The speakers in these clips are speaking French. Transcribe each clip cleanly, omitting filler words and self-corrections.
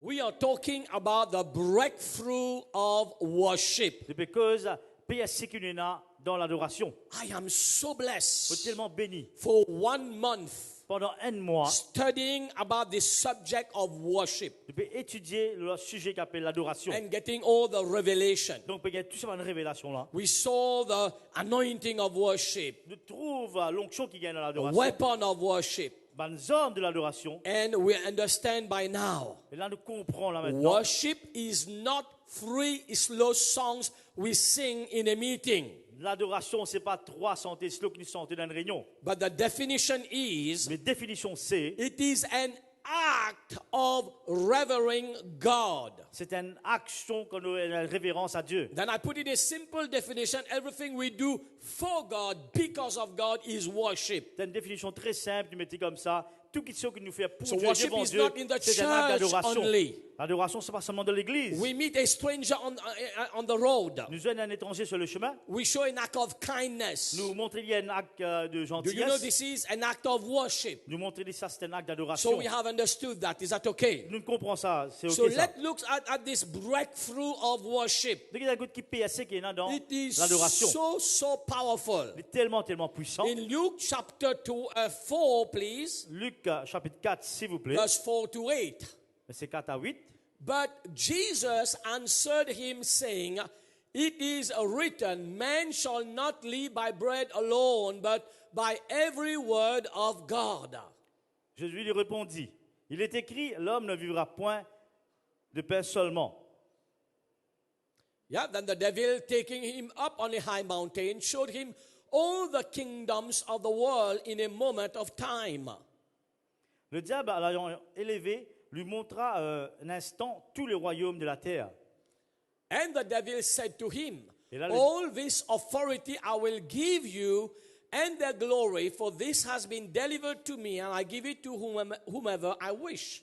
We are talking about the breakthrough of worship. Depuis cause PSC qui nous a dans l'adoration. I am so Vous êtes blessed tellement béni for 1 month pendant un mois studying about the subject of worship de étudier le sujet qui appelle l'adoration. and getting all the revelation. Donc, il y a tout ça une révélation là. We saw the anointing of worship, Nous trouvons l'onction qui gagne dans the l'adoration, weapon of worship, les hommes de l'adoration. and we understand by now Et là, nous comprenons là maintenant. worship is not 3 slow songs we sing in a meeting, L'adoration, ce n'est pas 3 santé slow qui nous chantent dans une réunion. but the definition is Mais définition, c'est it is an act of revering God. c'est une action qu'on a une révérence à Dieu. Then I put in a simple definition: everything we do for God, because of God, is worship. C'est une définition très simple, tu mettez comme ça. Tout ce qui nous fait pour So Dieu, worship devant is Dieu, not in the c'est un acte church d'adoration. only. L'adoration, ce n'est pas seulement de l'église. We meet a stranger on the road. Nous aidons un étranger sur le chemin. We show an act of kindness. Nous montrons qu'il y a un acte de Do you know gentillesse. this is an act of worship? Nous montrons que ça, c'est un acte So d'adoration. we have understood that. Is that okay? Nous comprenons ça. C'est So OK ça. let's look at this breakthrough of worship. Donc, il y a un qui PSC qui est là dans It is l'adoration. so powerful. Il est tellement puissant. In Luke chapter 4, please, Luc chapitre 4, s'il vous plaît, verse 4 to 8. verset 4 à 8. But Jesus answered him, saying, It is written, man shall not live by bread alone, but by every word of God. Jésus lui répondit, il est écrit, l'homme ne vivra point de pain seulement. Yeah, then the devil, taking him up on a high mountain, showed him all the kingdoms of the world in a moment of time. Le diable, en l'ayant élevé, lui montra un instant tous les royaumes de la terre. And the devil said to him, Et là, le- All this authority I will give you and their glory, for this has been delivered to me, and I give it to whomever I wish.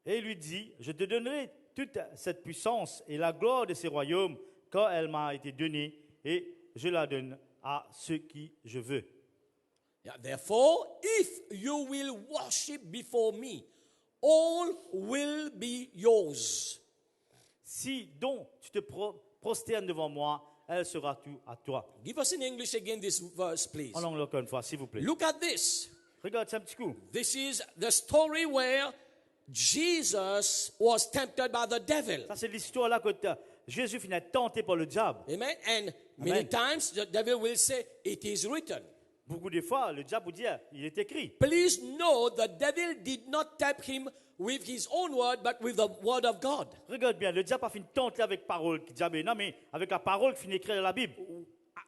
Et il lui dit, je te donnerai toute cette puissance et la gloire de ces royaumes quand elle m'a été donnée, et je la donne à ceux qui je veux. Yeah, therefore, if you will worship before me, all will be yours. Si donc tu te prosternes devant moi, elle sera tout à toi. Give us in English again this verse, please. En anglais encore une fois, s'il vous plaît. Look at this. Regarde ça un petit coup. This is the story where Jesus was tempted by the devil. Ça, c'est l'histoire là que Jésus finit tenté par le diable. Amen. And many Amen. times the devil will say, It is written. Beaucoup de fois, le diable vous dit, il est écrit. Please know the devil did not tempt him with his own word, but with the word of God. Regarde bien, le diable a fini tenter avec parole. Le diable, non, mais avec la parole qui finit écrire dans la Bible.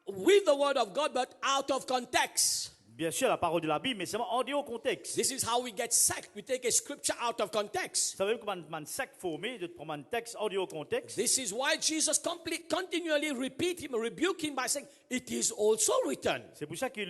With the word of God, but out of context. Bien sûr, la parole de la Bible, mais c'est en dehors contexte. This is how we get sacked. We take a scripture out of context. Vous savez comment un sac formé de prendre un texte en dehors contexte. This is why Jesus continually rebuke him by saying, It is also written. C'est pour ça que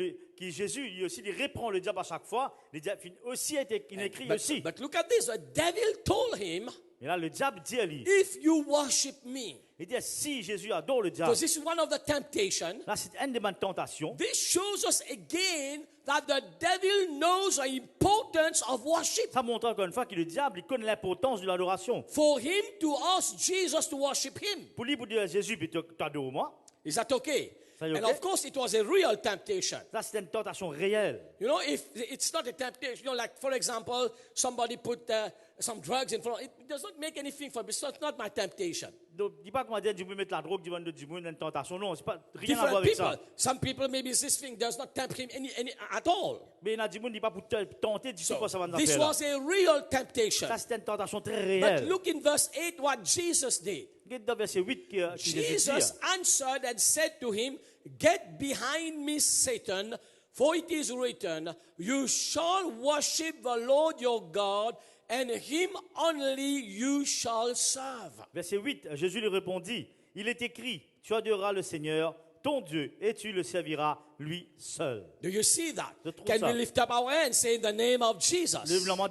Jésus lui aussi il reprend le diable à chaque fois. Le diable finit aussi être écrit But, aussi. but look at this. The devil told him, Et là, le diable dit à lui, If you worship me, il dit si Jésus adore le diable, because this is one of the temptations, là c'est une de mes tentations. this shows us again that the devil knows the importance of worship. Ça montre encore une fois que le diable il connaît l'importance de l'adoration. For him to ask Jesus to worship him. Pour lui, pour dire à Jésus, puis t'adores moi. Is that okay? Ça y est, And okay? of course, it was a real temptation. Là, c'est une tentation réelle. You know, if it's not a temptation, you know, like for example, somebody put some drugs in front, it does not make anything for me. So it's not my temptation. Donc, dis pas comment dire, tu peux mettre la drogue devant du monde, une tentation. Non, c'est pas rien à Different voir avec people. ça. Some people, maybe this thing does not tempt him any at all. Mais il y a du monde qui dit pas pour tenter, dis So pas ça va nous this faire là. was a real temptation. Ça, c'est une tentation très But réelle. look in verse 8 what Jesus did. Regarde dans verset 8 qui Jésus Jesus dit. answered and said to him, Get behind me, Satan, for it is written, You shall worship the Lord your God, and him only you shall serve. Verset 8, Jésus lui répondit, il est écrit, tu adoreras le Seigneur, ton Dieu, et tu le serviras lui seul. Do you see that? Je trouve Can ça. we lift up our hands, say in the name of Jesus, Lève la main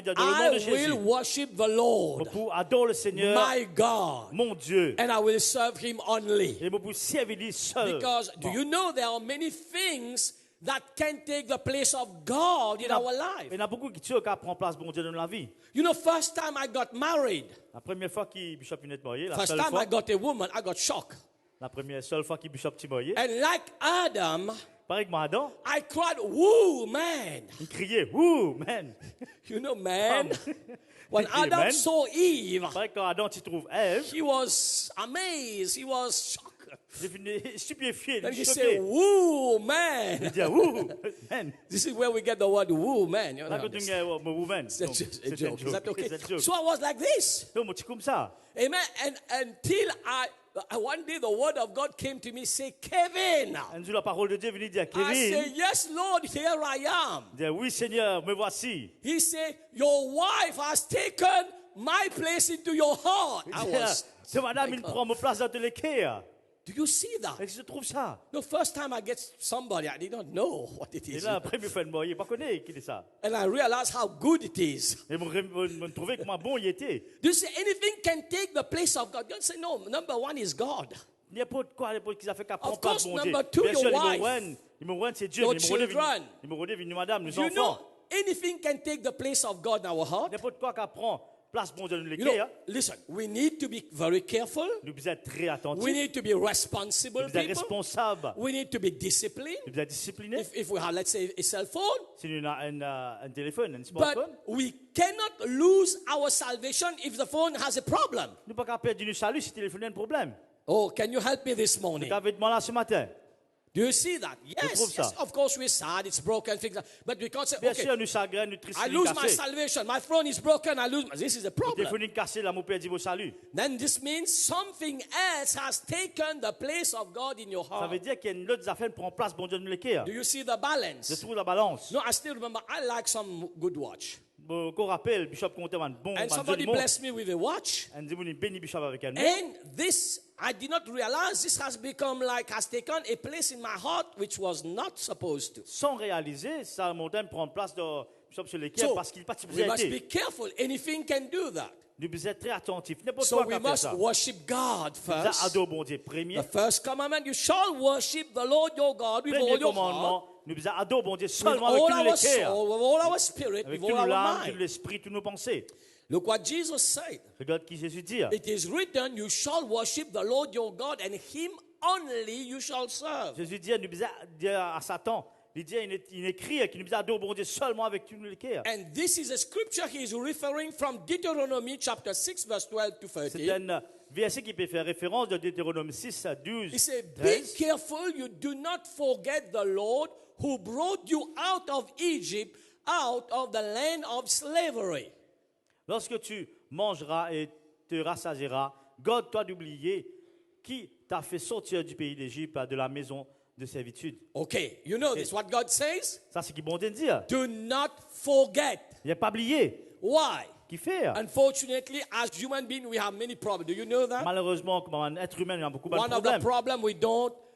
dans le nom I de Jésus. will worship the Lord, Pour adorer le Seigneur, my God, mon Dieu, and I will serve him only. et pour servir lui seul. Because do you know there are many things that can take the place of God in our life. Il y en a beaucoup qui prennent place bon Dieu dans la vie. You know, first time I got married, La première fois que Bishop est marié, la first seule time fois, I got a woman, I got shocked. seule fois que Bishop est marié, And like Adam, pareil que moi Adam, I cried, woo, man. il criait, ouh, man. You know, man. When Hey, Adam man. saw Eve, Pareil quand Adam tu trouves Ève, he was amazed. He was shocked. il est devenu stupéfié, Then il est he said, choqué. woo, Il man. dit, ouh, man. This is where we get the word woo, man. You Là, know, quand tu as woman, it's a donc, just a c'est un joke. Is that okay? C'est un joke. So I was like this. Donc, moi, tu comme ça. Amen. And until one day the word of God came to me, say, Kevin. Un jour, la parole de Dieu est venue dire, I say, Kevin, yes, Lord, here I am. il dit, oui, Seigneur, me voici. He said, your wife has taken my place into your heart. I was. C'est madame, il prend ma place dans le cœur. Do you see that? Et je trouve ça. The first time I get somebody, I did not know what it Et is. là, la première fois, il ne connaît qui est ça. And I realized how good it is. Et me trouver comment bon il était. Do you see anything can take the place of God? God said, no, number one is God. N'importe quoi, n'importe qui ça fait qu'à Of prendre course, place bon Dieu. number two, Bien your sûr, wife. numéro un, c'est Dieu. Your Numéro deux, children. numéro deux, madame, nos You know, enfants. anything can take the place of God in our heart. N'importe quoi qu'à prendre place bon Dieu dans le You know, cœur. listen, we need to be very careful. Nous devons être très attentifs. We need to be responsible Nous devons être people. responsables. We need to be disciplined. Nous devons être disciplinés. If we have, let's say, a cell phone. Si nous avons un téléphone, un But smartphone, we cannot lose our salvation if the phone has a problem. nous ne pouvons pas perdre notre salut si le téléphone a un problème. Oh, can you help me this Nous morning? avons demandé là ce matin. Do you see that? Yes, trouve yes, ça. of course we're sad, it's broken, things like that. But we can't say, Bien okay, sûr, nous chagrin, nous tristesse, I nous lose my cassé. salvation, my phone is broken, I lose my... This is a Le problem. téléphone est cassé, là, mon père dit vos salut. Then this means something else has taken the place of God in your Ça heart. veut dire qu'il y a une autre affaire qui prend place, bon Dieu, dans le cœur. Do you see the Je balance? trouve la balance. No, I still remember, I like some good watch. Qu'on rappelle, Bishop comptait un bon And somebody blessed me with a watch. Un dit, il bénit Bishop avec un nom. And this, I did not realize this has become like, has taken a place in my heart which was not supposed to. Sans réaliser, ça montagne prend place de Bishop sur le cœur So, parce qu'il n'est pas we must été. be careful. Anything can do that. Nous devons être très attentifs. N'importe So quoi we qu'à faire must ça. worship God Nous devons first. adorer bon Dieu. Premier, The first commandment, you shall worship the Lord your God with all premier your heart, commandement, nous devons adorer bon Dieu with seulement avec all tout our le cœur, soul, with all our spirit, avec with tout all our l'âme, tout mind. l'esprit, toutes nos pensées. Look what Jesus said. Regarde qui Jésus dit. It is written, you shall worship the Lord your God, and him only you shall serve. Jésus dit, nous devons dire à Satan, il dit, il écrit qu'il nous devons adorer bon Dieu seulement avec tout le cœur. And this is a scripture he is referring from Deuteronomy chapter 6, verse 12 to C'est 13. un verset qui peut faire référence de Deutéronome 6 à 12. He said, be 13. careful you do not forget the Lord who brought you out of Egypt, out of the land of slavery. Lorsque tu mangeras et te rassasieras, garde-toi d'oublier qui t'a fait sortir du pays d'Égypte, de la maison de servitude. Okay, you know this, what God says? Ça, c'est qui bon de dire. Do not forget. Il n'y a pas oublié. Why? Qui fait? Unfortunately, as human beings, we have many problems. Do you know that? Malheureusement, comme un être humain, il y a beaucoup de One of the problèmes. problems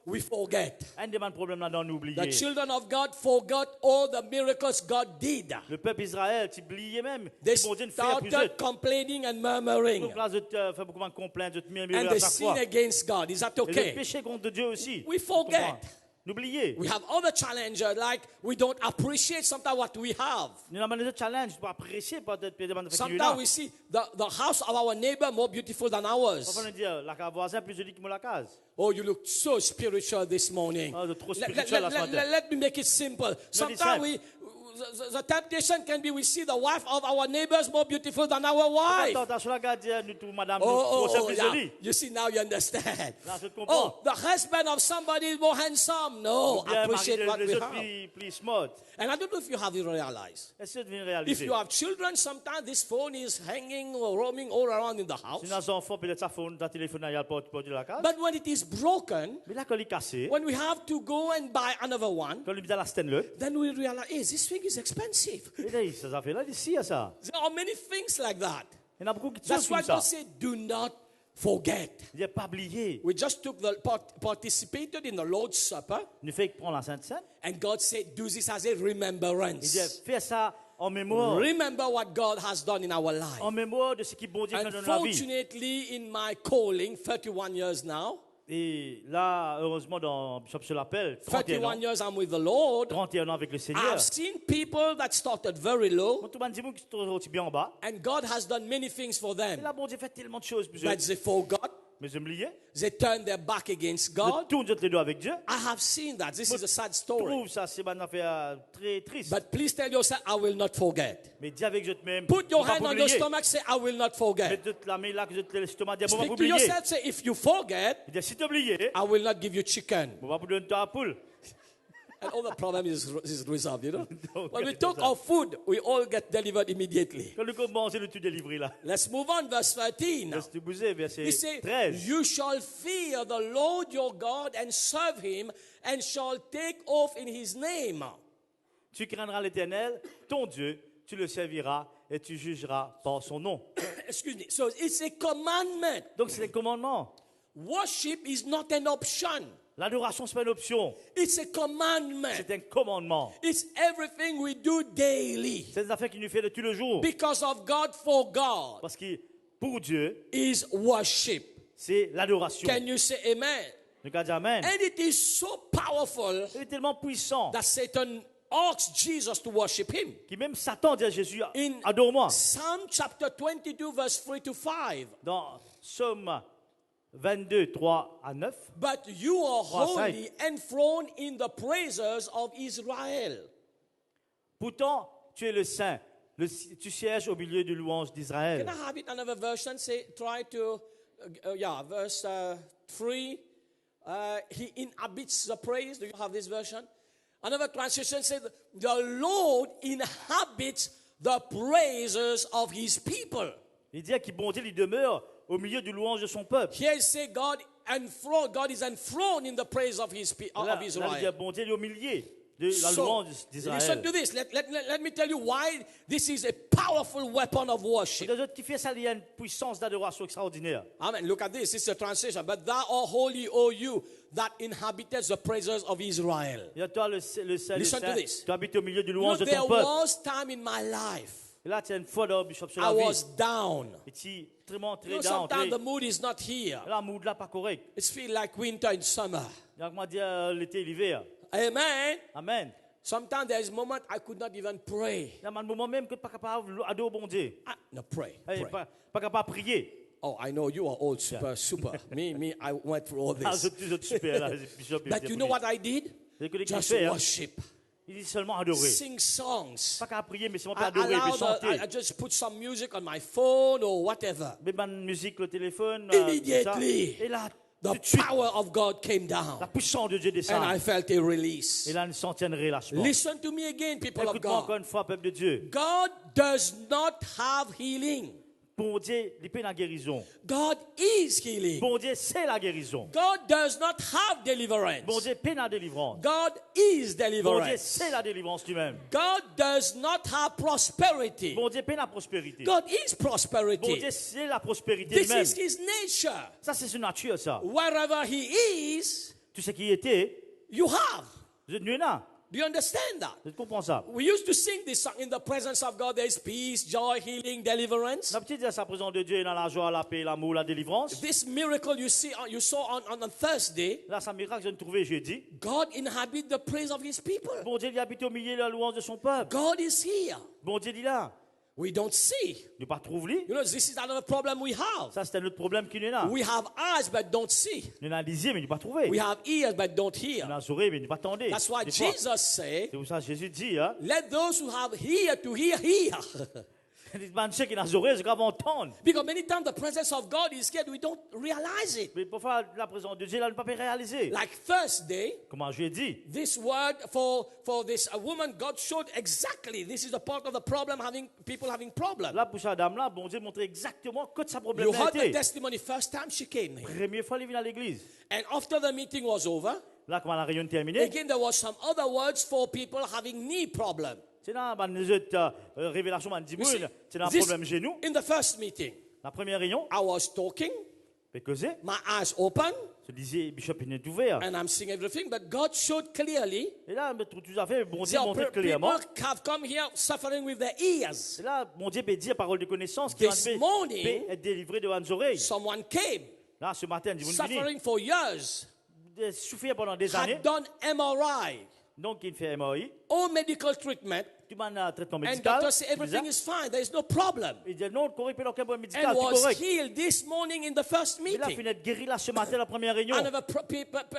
we forget. Un des problèmes là-dedans, nous oublier. The children of God forgot all the miracles God did. Le peuple Israël, tu oubliais même. They Bon Dieu, faire plusieurs. started complaining and murmuring. Donc là, je te fais beaucoup de complaintes, je te murmure And à they chaque sin fois. against God. Is that Et le okay? péché contre Dieu aussi. We forget. N'oubliez. We have other challenges, like we don't appreciate sometimes what we have. Nous avons des challenges pour apprécier peut-être les demandes Sometimes we see the house of our neighbor more beautiful than On ours. va dire, la case voisin plus jolie que la case. Oh, you look so spiritual this morning. Ah, de trop Let, spirituel let- ce let- matin. let me make it simple. Sometimes simple. the temptation can be we see the wife of our neighbors more beautiful than our wife. Attends, sur la gardien, nous tous, madame, nous, Oh, c'est oh, plus yeah. joli. You see, now you understand. Là, je comprends. Oh, the husband of somebody is more handsome. No, Bien, appreciate mari, what les we autres have. plus smart. And I don't know if you have it realized. Est-ce que tu viens If réaliser? you have children, sometimes this phone is hanging or roaming all around in the house. Si nos enfants, peut-être sa phone, ta téléphone, il y a le porte de la case. But when it is broken, Mais là, quand il est cassé, when we have to go and buy another one, quand il est à la Stanley, then we realize, hey, this thing is expensive. et là, ces affaires-là, ici, à ça. There are many things like that. Il y en a beaucoup qui That's sont why comme ça. God said, do not forget. Il n'y a pas oublié. We just took participated in the Lord's Supper, Il fait prendre la Sainte Seine. and God said, do this as a Il dit, remembrance. fais ça en mémoire. Remember what God has done in our life. En mémoire de ce qui bon Dieu fait dans la vie. Unfortunately, in my calling, 31 years now, Et là, heureusement, dans Bishop se l'appelle, 31 31 ans, years I'm with the Lord. 31 ans avec le Seigneur. I've seen people that started very low, Quand tout le monde dit que tu es bien en bas, and God has done many things for et them. là, bon Dieu fait tellement de choses. But they forgot. Mais je me liais. They turned their back against Je God. tourne les dos avec Dieu. I have seen that. This is a sad Je story. trouve ça, c'est une affaire très triste. But please tell yourself, I will not forget. Mais dis avec je te même. Put your faut pas hand on your oublier. stomach, say, I will not forget. Mets la main là que je te l'estomac, dis, bon, va Speak pas to oublier. yourself, say, if you forget, Il dit, si tu oublies, I will not give you chicken. on va pas donner ta poule. And all the problem is resolved, you know. Don't When we get talk resolved. of food, we all get delivered immediately. Quand nous commençons le tout délivré là. Let's move on, verse 13 now. Laisse te bouger, verset He said, 13. you shall fear the Lord your God and serve him and shall take oath in his name. Tu craindras l'Éternel, ton Dieu, tu le serviras et tu jugeras par son nom. Excuse me. So it's a commandment. Donc c'est un commandement. Worship is not an option. L'adoration, c'est pas une option. It's a commandment. C'est un commandement. It's everything we do daily. C'est une affaire qui nous fait de tous les jours. Because of God, for God Parce que pour Dieu, is worship. c'est l'adoration. Can you say amen? Donc, dis Amen. And it is so powerful Il est tellement puissant that Satan asked Jesus to worship him. que même Satan dit à Jésus, In adore-moi. Psalm chapter 22, verse 3 to 5. Dans Psaume 22, 3 à 9. But you are 3, holy, enthroned in the praises of Israel. Pourtant, tu es le saint. Tu sièges au milieu de louanges Can d'Israël. I have it another version? Say, try to, verse 3. He inhabits the praise. Do you have this version? Another translation says, the Lord inhabits the praises of his people. Il dit que bon Dieu, il demeure au milieu de louanges de son peuple. Here it says God is enthroned in the praise of his Là, of il dit Israel. bon Dieu, il est au milieu de la So, louange listen d'Israël. to this. Let me tell you why this is a powerful weapon of worship. Les autres qui fait ça, il y a une puissance d'adoration extraordinaire. Amen. Look at this. This is a translation. But thou art holy, O you, that inhabitest the praises of Israel. Il y a toi, le saint, le Listen to saint, this. tu habites au milieu de You know, louanges de there ton peuple. was time in my life Et là, tu as une fois dans Bishop sur I la vie. was down. Et tu vraiment You très know, down. sometimes the mood is not here. La mood là, pas correct. It feels like winter and summer. Il y a comment dire l'été et l'hiver. Amen. Amen. Sometimes there is moment I could not even pray. Il y a un moment même que tu n'es pas capable d'adorer bon Dieu. No, pray. Hey, Pray. pas capable de prier. Oh, I know you are all super. me, I went through all Ah, this. je suis super là, Bishop. But you know what I did? C'est que les Just fait, hein. worship. Il dit seulement adorer. Sing songs. Pas qu'à prier, mais seulement I, adorer, mais chanter. I just put some music on my phone or whatever. Mais bonne musique, le téléphone. Immediately, Et là, the tout de suite, power of God came la down. puissance de Dieu And descend. I felt a release. Et là, une centaine de relâchement. Listen to me again, people of Écoute-moi encore God. une fois, peuple de Dieu. God does not have healing. Bon Dieu, il peut la guérison. God is healing. Bon Dieu, c'est la guérison. God does not have Bon deliverance. Dieu, peut la délivrance. God is Bon Dieu, deliverance. c'est la délivrance lui-même. God does not have prosperity. Bon Dieu, peut la prospérité. God is Bon prosperity. Dieu, c'est la prospérité This lui-même. is his nature. Ça, c'est son nature, ça. Wherever he is, Tu sais qui il était? you have. Je ne là. Do you understand that? Je comprends ça. We used to sing this song, in the presence of God there is peace, joy, healing, deliverance. La petite dit à sa présence de Dieu dans la joie, la paix, l'amour, la délivrance. This miracle you saw on Thursday, Là, c'est un miracle que je ne trouvais jeudi. God inhabits the praise of his people. Bon Dieu, il habite au milieu de la louange de son peuple. God is here. Bon Dieu, il est là. We don't see. Il ne pas trouve lui. You know, this is another problem we have. Ça, c'est un autre problème qui est là. We have eyes but don't see. Il a des yeux, mais il ne pas trouvé. We have ears but don't Il hear. a des oreilles, mais il ne pas entendu. That's why Des fois, Jesus said, c'est pour ça que Jésus dit, hein. let those who have ear to hear, hear. Les ceux qui ont des oreilles, c'est grave entendre. Because many times the presence of God is here, we don't realize it. Mais parfois, la présence de Dieu, là, on ne peut pas réaliser. Like Thursday, Comment je dit? this word for this woman, God showed exactly this is the part of the problem people having problem. Là, pour cette dame-là, bon Dieu montrait exactement que sa problème You heard the était. testimony first time she came here. Première fois, il vient à l'église. And after the meeting was over, Là, quand la réunion terminée, again there was some other words for people having knee problem. c'est là, les autres révélations, You see, c'est un this- problème chez nous. in the first meeting, La première réunion, I was talking, causé, my eyes open, je disais, Bishop, il est ouvert. and I'm seeing everything, but God showed clearly Et là, tout à fait, bon Dieu there are montrait people clairement. have come here suffering with their ears. Et là, mon Dieu peut dire parole de connaissance qui This morning, peut être délivré de vos oreilles. Someone came. Là, ce matin, du monde venu, suffering for years, souffrir pendant des années. had done MRI, Donc, il fait MRI. all medical treatment, Tu m'as un traitement and médical. doctor say everything is fine, there is no problem. Il dit non, correct, pas aucun problème médical, And c'est was correct. healed this morning in the first Il a meeting. fini d'être guéri là ce matin, la première réunion. Another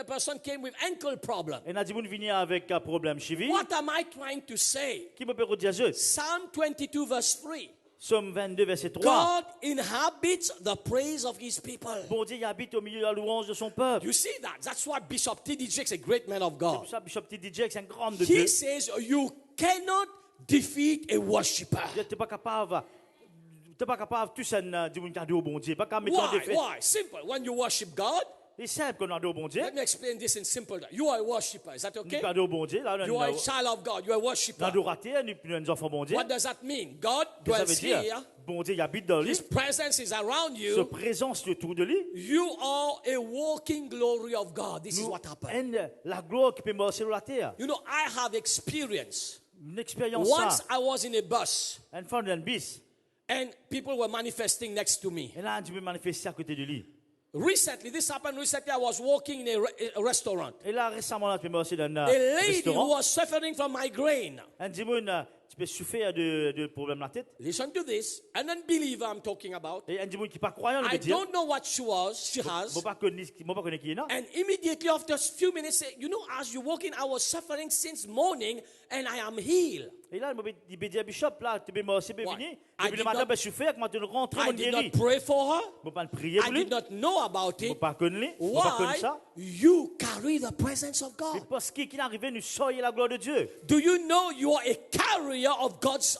person came with ankle problem. Et Nadimoun venu avec un problème cheville. What am I trying to say? Qui me peut redire juste? Psalm 22 verse 3. Somme 22, verset 3. God inhabits the praise of his people. Bon Dieu, il habite au milieu de la louange de son peuple. You see that? That's why Bishop T.D. Jakes, a great man of C'est God, pour ça que Bishop T.D. Jakes, c'est un grand homme de Dieu. he says you cannot defeat a worshiper. Tu n'es pas capable. Tu n'es pas capable de tout ça, du monde qui a dit au bon Dieu. Pas capable de mettre en Why? défait. Why? Simple. When you worship God, C'est simple qu'on a dit au bon Dieu. let me explain this in simple. You are a worshiper. Is that Nous okay? pas dit au bon Dieu. Là, You are a nous child of God. You are a worshiper. avons raté, nous enfants bon Dieu. What does that mean? God Ça veut dwells dire, here. bon Dieu, il habite dans lui. His presence is around Sa you. présence autour de lui. You are a walking glory of God. This is Nous what happened. aime la gloire qui peut marcher sur la terre. You know, I have experience. Une expérience Once ça. I was in a bus Une fois dans un bis. and people were manifesting next to me. Et là, tu peux manifester à côté de lui. Recently, this happened recently. I was walking in a restaurant. Et là, récemment, là, tu peux marcher dans un A lady who restaurant. was suffering from migraine. Un dimoun, tu peux souffrir de problèmes de la tête. Listen to this. An unbeliever I'm talking about. Et un dimoun qui n'est pas croyant, on I peut dire. don't know what she has. Je ne pas connaître qui est là. And immediately after a few minutes, say, you know, as you walking, I was suffering since morning and I am healed. Et là, il me dit à Bishop, là, tu peux marcher, tu peux What? venir. I Et puis did le matin, not- je suis fait, comment tu rentres, I mon did guéri. not pray for her. Je ne peux pas prier pour I lui. did not know about Je ne it. peux pas connaître. Je ne peux pas Why? connaître ça. You carry the presence of Et God. parce qu'il est arrivé, nous soyons la gloire de Dieu. Do you know you are a carrier of God's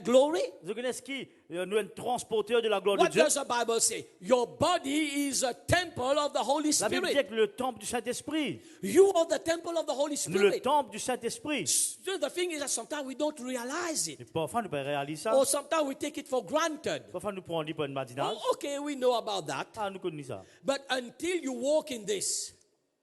glory? Vous connaissez qui? Nous sommes un transporteur de la gloire de What Dieu. does the Bible say? Your body is a temple of the Holy La Bible dit Spirit. que le temple du Saint-Esprit. You are the temple of the Holy Nous, le Spirit. temple du Saint-Esprit. So the thing is that sometimes we don't realize it. Et parfois, nous ne pouvons pas réaliser ça. Or sometimes we take it for granted. Parfois, nous prenons pour une badinage. Oh, okay, we know about that. Ah, nous connaissons ça. But until you walk in this,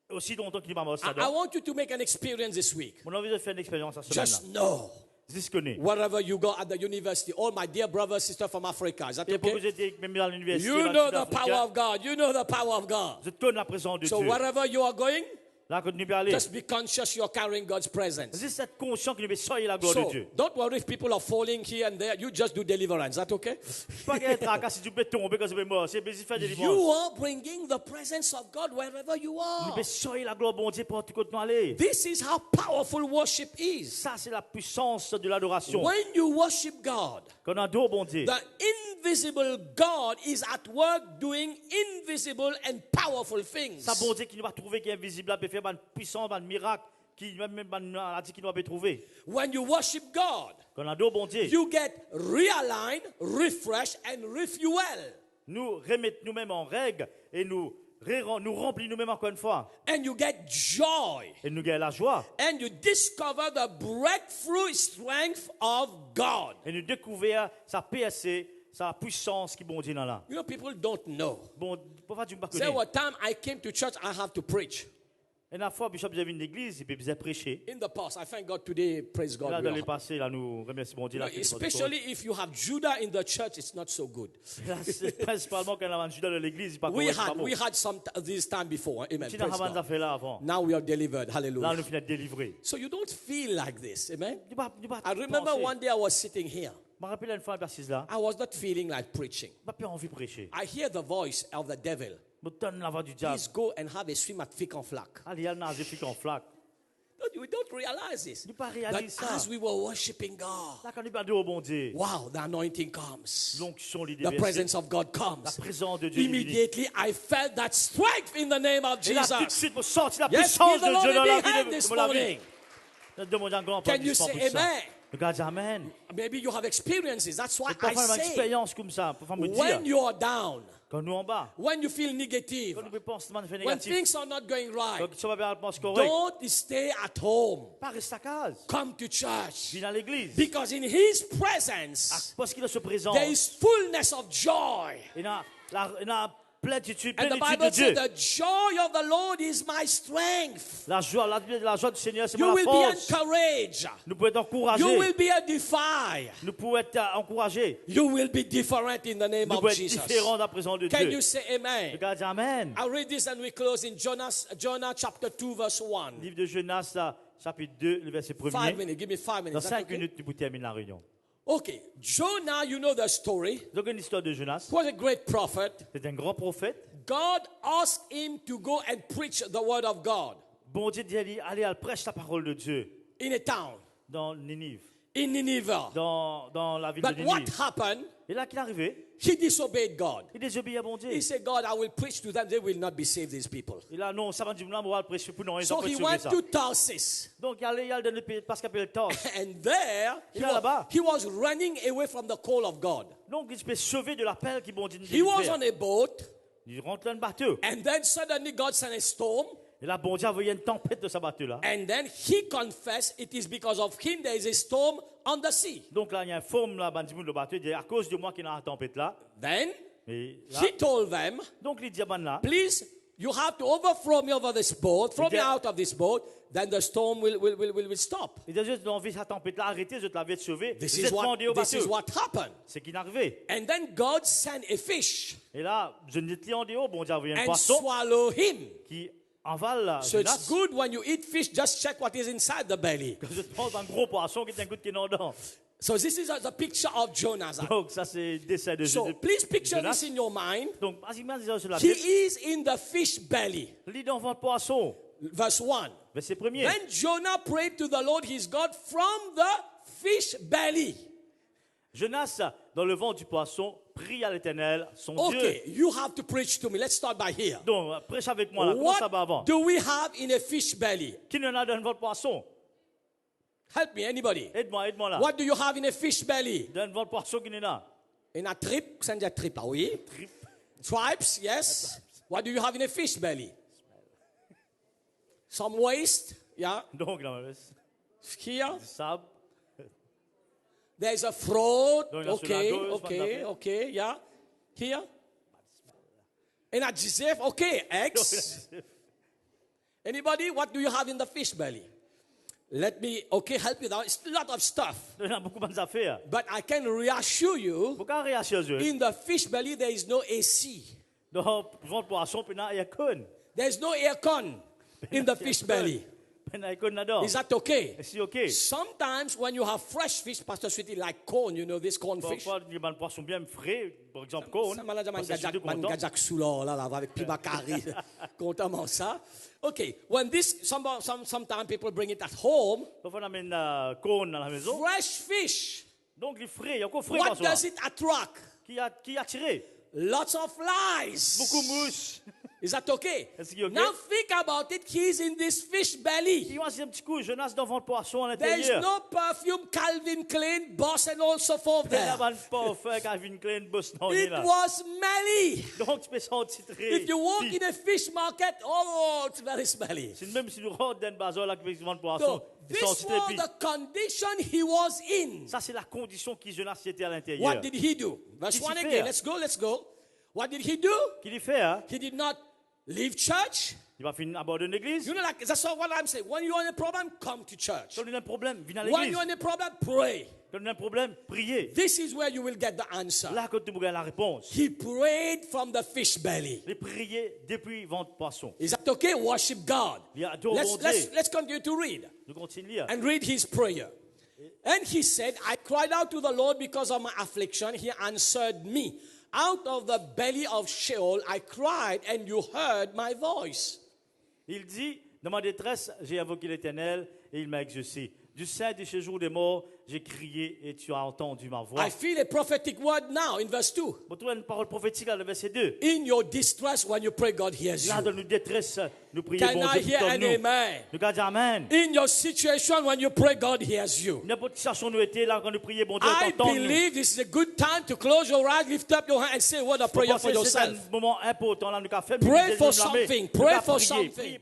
Aussi longtemps qu'il n'y a pas ça. I want you to make an experience this week. Mon envie de faire une expérience à ce Just moment-là. know, Juste connais. wherever you go at the university, all my dear brothers, sisters from Africa, is that Et pour que okay? j'étais même dans l'université, You dans le know the Sud-Afrique, power of God. You know the power of God. je connais la présence de So Dieu. wherever you are going, Là, quand nous pouvons aller, just be conscious you're carrying God's presence. juste être conscient que nous devons soyez la gloire de So Dieu. don't worry if people are falling here and there. You just do deliverance. Is that okay? Pas être à si tu peux tomber quand tu peux mort. C'est besoin de faire des You livrances. are bringing the presence of God wherever you Nous are. devons soyez la gloire bon Dieu pour tout côté nous aller. This is how powerful worship is. Ça, c'est la puissance de l'adoration. When you worship God, Quand on adore bon Dieu, the invisible God is at work doing invisible and powerful things. ça bon Dieu qui nous va trouver qui est invisible, là, peut faire une puissance, un miracle, qui même a dit qu'il nous va trouver. When you worship God, Quand on adore bon Dieu, you get realigned, refreshed, and refueled. nous remettons nous-mêmes en règle et nous remplissons nous-mêmes encore une fois. And you get joy. Et nous gagnons la joie. And you discover the breakthrough strength of God. Et nous découvrons sa PSC, sa puissance qui bon Dieu dans là. You know, people don't know. Bon, pourquoi tu ne pas Say, connais? what time I came to church, I have to preach. Et la fois, Bishop, vous avez une église, il peut bien prêcher. In the past, I thank God today, praise God. Là, we dans are le happy. passé, là, nous remercions bon Dieu. Là, Especially if you have Judah in the church, it's not so good. Là, c'est principalement quand on a Judas de l'église, il pas We correct, c'est pas bon. had some this time before. Amen. Si Praise nous avons God. fait là avant, Now we are delivered. là, Hallelujah. nous finissons de délivrer. So you don't feel like this. Amen. Nous pas I remember penser. one day I was sitting here. Je me rappelle une fois, assise là, I was not feeling like preaching. je n'ai pas envie de prêcher. I hear the voice of the devil. Je donne la voix du diable. Please go and have a swim at Fik en Flac. Allez, il y a nager puis en flaque. We don't realize this. Nous pas That réaliser ça. as we were worshiping God, Là, quand nous parlons au bon Dieu, wow, the anointing comes. l'onction, The l'idée, presence of God la comes. présence de Dieu. Immediately, I felt that strength in the name of Et là, tout de Jesus. suite, pour sortir la Yes, puissance give the de Lord Dieu dans a la big vie hand de this la vie. morning. Nous demandons un grand Can you applaudissement say pour ça. amen? Regarde, amen. Maybe you have experiences. That's why Et I parfois, on a une say, expérience comme ça. Parfois, me when dire, you are down, quand nous en bas, when you feel negative, quand nous pensons de faire when négatif, things are not going right, quand ça va bien pense correct, don't stay at home. pas rester à casa. Come to church. Viens à l'église. Because in His presence, Parce qu'il a ce présent. there is fullness of joy. Il y a la plénitude, And the plénitude de Bible Dieu. says, the joy of the Lord is my strength. La joie du Seigneur, c'est You ma will be force. encouraged. Nous pouvons être You encouragés. will be edified. Nous pouvons être encouragés. You will be different in the name Nous of pouvons être Jesus. différents dans la présence de Can Dieu. you say amen? Regarde, Amen. I'll read this and we close in Jonah chapter 2 verse 1. Livre de Jonas, chapitre 2, le verset 5 1er. minutes. Give me 5 minutes. Dans Is that 5 okay? minutes, nous terminons la réunion. Okay. Jonah, you know the story. Donc, une histoire de Jonas. He was a great prophet. C'est un grand prophète. God asked him to go and preach the word of God Bon Dieu dit allez, prêche la parole de Dieu in a town, dans Ninive, in Nineveh. dans la ville de But what Ninive. happened? Et là qu'il est arrivé, He disobeyed God. il désobéit à bon Dieu. He said, God, I will preach to them. They will not be saved, these people. Et là, non, ça va dire, on va prêcher pour nous, ils So ont pas he sauvé went ça. to Tarsus. Donc, il allait dans le pays, parce qu'il appelle Tars. And there, Il est là-bas. he was running away from the call of God. Donc, il se fait sauver de l'appel qui bon Dieu nous He was fait. on a boat. Il rentre dans le bateau. And then suddenly God sent a storm. Et là, bon Dieu a envoyé une tempête de ce bateau-là. And then he confessed it is because of him there is a storm on the sea. Donc là, il y a une forme là, le bateau, il dit à cause de moi qu'il y a la tempête là. Then Et là, he told them, donc il dit à ben là, please, you have to overthrow me over this boat, throw me Yeah. out of this boat, then the storm will stop. il dit juste d'enlever cette tempête là, arrêtez, je te l'avais sauvé. This Vous is êtes demandé au this is bateau. what happened. C'est qui est arrivé. And then God sent a fish Et là, je ne dis en dehors, bon Dieu a envoyé un and poisson swallow him. qui envale So it's Jonas. good when you eat fish, just check what is inside the belly. Je prends un gros poisson qui est un coup de qui est dedans. So this is the picture of Jonah. Donc ça c'est le dessin de So please picture Jonas. this in your mind. Donc, imagine sur la He Bible, is in the fish belly. lit dans votre poisson, Verse 1. verset 1er. Then Jonah prayed to the Lord his God from the fish belly. Jonas, dans le ventre du poisson, prie à l'Éternel, son Okay, Dieu. you have to preach to me. Let's start by here. Donc, prêche avec moi là, commence ça va avant. What do we have in a fish belly? Qui en a dans votre poisson? Help me, anybody. Aide-moi, aide-moi là. What do you have in a fish belly? Dans votre poisson qui en a? In a trip, send a trip, ah oui. Trip. Tribes, yes. What do you have in a fish belly? Some waste, yeah. Donc, là, Here, du sable. there's a throat. Donc, là, sur la Okay, gauche, okay, on okay, yeah. Here. In a Joseph, okay, eggs. Anybody? What do you have in the fish belly? Let me, okay, help you now. It's a lot of stuff. Il y a beaucoup d'affaires. But I can reassure you, Pourquoi réagir à eux? in the fish belly, there is no AC. Dans votre poisson, puis il y a con. There is no aircon in the fish belly. Il y a con là-dedans. Is that okay? C'est OK. Sometimes when you have fresh fish, Pastor Sweetie, like corn, you know this corn fish. Parfois, il y a un poisson bien frais, par exemple, con. Ça, man, Parce que je suis content. gajak soula, là, avec pibakari. Contamment ça. Okay, when this, sometimes people bring it at home, Parfois, on amène con à la maison. fresh fish. Donc, il est frais, il y a encore frais What par soi. does it attract? Qui a tiré? Lots of flies. Beaucoup de mouches. Is that okay? Est-ce qu'il est okay? Now think about it. He's in this fish belly. Il y a un petit coup, Jonas dans votre poisson à There is l'intérieur. no perfume, Calvin Klein, Boss, and all so forth Il y there. a pas fait Calvin Klein, boss, non, il est It là. was smelly. Donc, tu peux sentir très. If you walk in a fish market, oh, it's very smelly. C'est même si nous rentrons dans le bazar là, qui peut vendre poisson, So, il this sentit très was pire. the condition he was in. Ça, c'est la condition qui Jonas était à l'intérieur. What did he do? Verse Qu'est-ce 1 qu'il again. fait? Let's go. What did he do? Qu'il y fait, hein? He did not leave church. Il va finir abandonner l'église. You know, like, that's what I'm saying. When you're in a problem, come to church. Quand on a un problème, viens à When l'église. you're in a problem, pray. Quand on a un problème, priez. This is where you will get the answer. Là, quand tu as la réponse, He prayed from the fish belly. les prier depuis ventre poisson. Is that okay? Worship God. Il y a deux Let's, bon let's, Dieu. let's continue to read Nous continuons. and read his prayer. And he said, I cried out to the Lord because of my affliction. He answered me. Out of the belly of Sheol I cried, and you heard my voice. Il dit, dans ma détresse, j'ai invoqué l'Éternel et il m'a exaucé. Du sein du séjour des morts, j'ai crié et tu as entendu ma voix. I feel a prophetic word now in verse 2. On trouve une parole prophétique dans le verset 2. In your distress, when you pray, God hears Là, you. dans nos détresses, nous prions Can bon I Dieu hear comme an nous. amen? Nous disons Amen. In your situation, when you pray, God hears you. N'importe quelle situation nous était là quand nous prions, bon Dieu I t'entend nous. believe this is a good time to close your eyes, lift up your hand, and say a word of prayer for C'est yourself. un moment important là, nous avons fait. Pray for something. Pray for something.